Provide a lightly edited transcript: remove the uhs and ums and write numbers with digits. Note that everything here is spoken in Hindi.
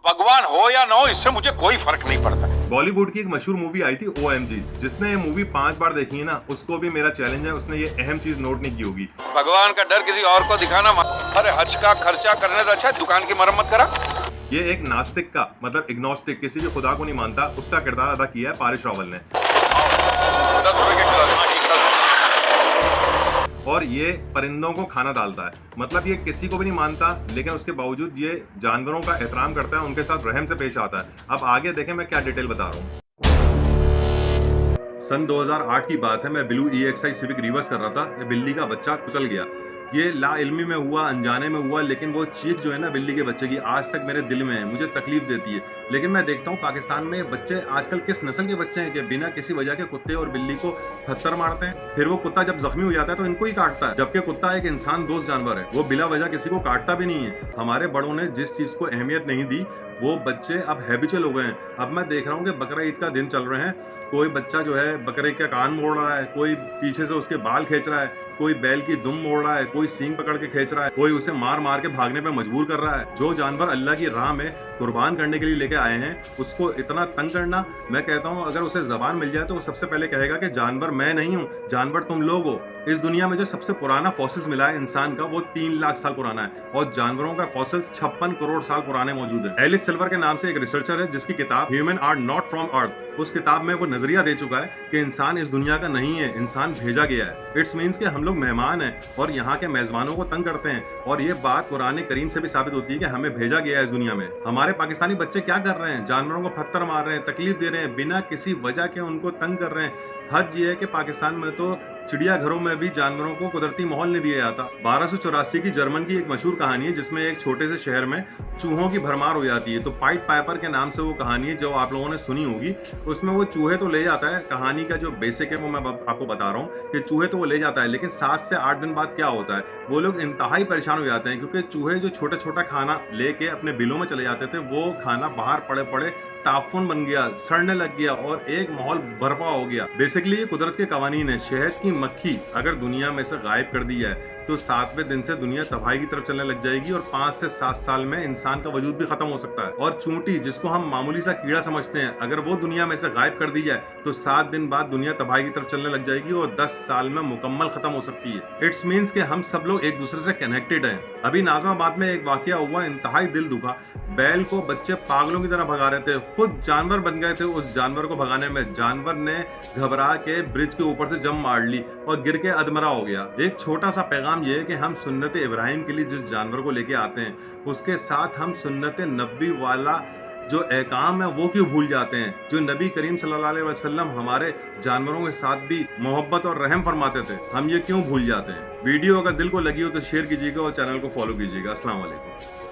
भगवान हो या ना हो, इससे मुझे कोई फर्क नहीं पड़ता। बॉलीवुड की एक मशहूर मूवी आई थी OMG, जिसने ये मूवी 5 बार देखी है ना, उसको भी मेरा चैलेंज है उसने ये अहम चीज नोट नहीं की होगी। भगवान का डर किसी और को दिखाना, अरे हज का खर्चा करने से अच्छा दुकान की मरम्मत करा। ये एक नास्तिक का मतलब इग्नोस्टिक, किसी भी खुदा को नहीं मानता, उसका किरदार अदा किया है पारिश रावल ने। 10 रुपए के गिलास, हाँ, ठीक है। और ये परिंदों को खाना डालता है, मतलब ये किसी को भी नहीं मानता, लेकिन उसके बावजूद ये जानवरों का एहतराम करता है, उनके साथ रहम से पेश आता है। अब आगे देखें मैं क्या डिटेल बता रहा हूँ। सन 2008 की बात है, मैं ब्लू EXI सिविक रिवर्स कर रहा था, ये बिल्ली का बच्चा कुचल गया। ये लाइल्मी में हुआ, अनजाने में हुआ, लेकिन वो चीख जो है ना बिल्ली के बच्चे की, आज तक मेरे दिल में है, मुझे तकलीफ देती है। लेकिन मैं देखता हूँ पाकिस्तान में बच्चे आजकल किस नस्ल के बच्चे हैं कि बिना किसी वजह के कुत्ते और बिल्ली को पत्थर मारते हैं, फिर वो कुत्ता जब जख्मी हो जाता है तो इनको ही काटता है, जबकि कुत्ता एक इंसान दोस्त जानवर है, वो बिला वजह किसी को काटता भी नहीं है। हमारे बड़ों ने जिस चीज को अहमियत नहीं दी, वो बच्चे अब हैबिचुअल हो गए हैं। अब मैं देख रहा हूँ कि बकरा ईद का दिन चल रहे हैं, कोई बच्चा जो है बकरे का कान मोड़ रहा है, कोई पीछे से उसके बाल खींच रहा है, कोई बैल की दुम मोड़ रहा है, कोई सींग पकड़ के खींच रहा है, कोई उसे मार मार के भागने पे मजबूर कर रहा है। जो जानवर अल्लाह की राह में कुर्बान करने के लिए लेके आए हैं, उसको इतना तंग करना, मैं कहता हूँ अगर उसे जबान मिल जाए तो वो सबसे पहले कहेगा कि जानवर मैं नहीं हूँ, जानवर तुम लोग हो। इस दुनिया में जो सबसे पुराना फॉसिल्स मिला है इंसान का, वो 3 लाख साल पुराना है, और जानवरों का फॉसिल्स 56 करोड़ साल पुराने मौजूद है। एलिस सिल्वर के नाम से एक रिसर्चर है जिसकी किताब ह्यूमन आर नॉट फ्रॉम अर्थ, उस किताब में वो नजरिया दे चुका है कि इंसान इस दुनिया का नहीं है, इंसान भेजा गया है। इट्स मीन्स कि हम लोग मेहमान हैं और यहाँ के मेजबानों को तंग करते हैं, और ये बात कुरान करीम से भी साबित होती है कि हमें भेजा गया है इस दुनिया में। हमारे पाकिस्तानी बच्चे क्या कर रहे हैं? जानवरों को पत्थर मार रहे हैं, तकलीफ दे रहे हैं, बिना किसी वजह के उनको तंग कर रहे हैं। हद ये है कि पाकिस्तान में तो चिड़ियाघरों में भी जानवरों को कुदरती माहौल नहीं दिया जाता। 1284 की जर्मन की एक मशहूर कहानी है जिसमें एक छोटे से शहर में चूहों की भरमार हो जाती है। तो पाइट पाइपर के नाम से वो कहानी है, जो आप लोगों ने सुनी होगी। उसमें वो चूहे तो ले जाता है, कहानी का जो बेसिक है वो मैं आपको बता रहा हूँ कि चूहे तो वो ले जाता है, लेकिन 7 से 8 दिन बाद क्या होता है, वो लोग इंतहाई परेशान हो जाते हैं, क्योंकि चूहे जो छोटा छोटा खाना लेके अपने बिलों में चले जाते थे, वो खाना बाहर पड़े पड़े ताफुन बन गया, सड़ने लग गया और एक माहौल बर्पा हो गया। बेसिकली ये कुदरत के कवानीन है। शहद की मक्खी अगर दुनिया में से गायब कर दी जाए तो 7वें दिन से दुनिया तबाही की तरफ चलने लग जाएगी और 5 से 7 साल में इंसान का वजूद भी खत्म हो सकता है। और चूंटी, जिसको हम मामूली सा कीड़ा समझते हैं, अगर वो दुनिया में से गायब कर दी जाए तो 7 दिन बाद दुनिया तबाही की तरफ चलने लग जाएगी और 10 साल में मुकम्मल खत्म हो सकती है। इट्स मीन्स कि हम सब लोग एक दूसरे से कनेक्टेड हैं। अभी नाजमाबाद में एक वाकया हुआ, इंतहाई दिल दुखा। बैल को बच्चे पागलों की तरह भगा रहे थे, खुद जानवर बन गए थे उस जानवर को भगाने में। जानवर ने घबरा के ब्रिज के ऊपर से जंप मार ली और गिर के अधमरा हो गया। एक छोटा सा पैगाम ये है कि हम सुन्नत इब्राहिम के लिए जिस जानवर को लेके आते हैं, उसके साथ हम सुन्नत नबी वाला जो एहकाम है वो क्यों भूल जाते हैं, जो नबी करीम सल्लल्लाहु अलैहि वसल्लम हमारे जानवरों के साथ भी मोहब्बत और रहम फरमाते थे, हम ये क्यों भूल जाते हैं। वीडियो अगर दिल को लगी हो तो शेयर कीजिएगा और चैनल को फॉलो कीजिएगा। अस्सलाम वालेकुम।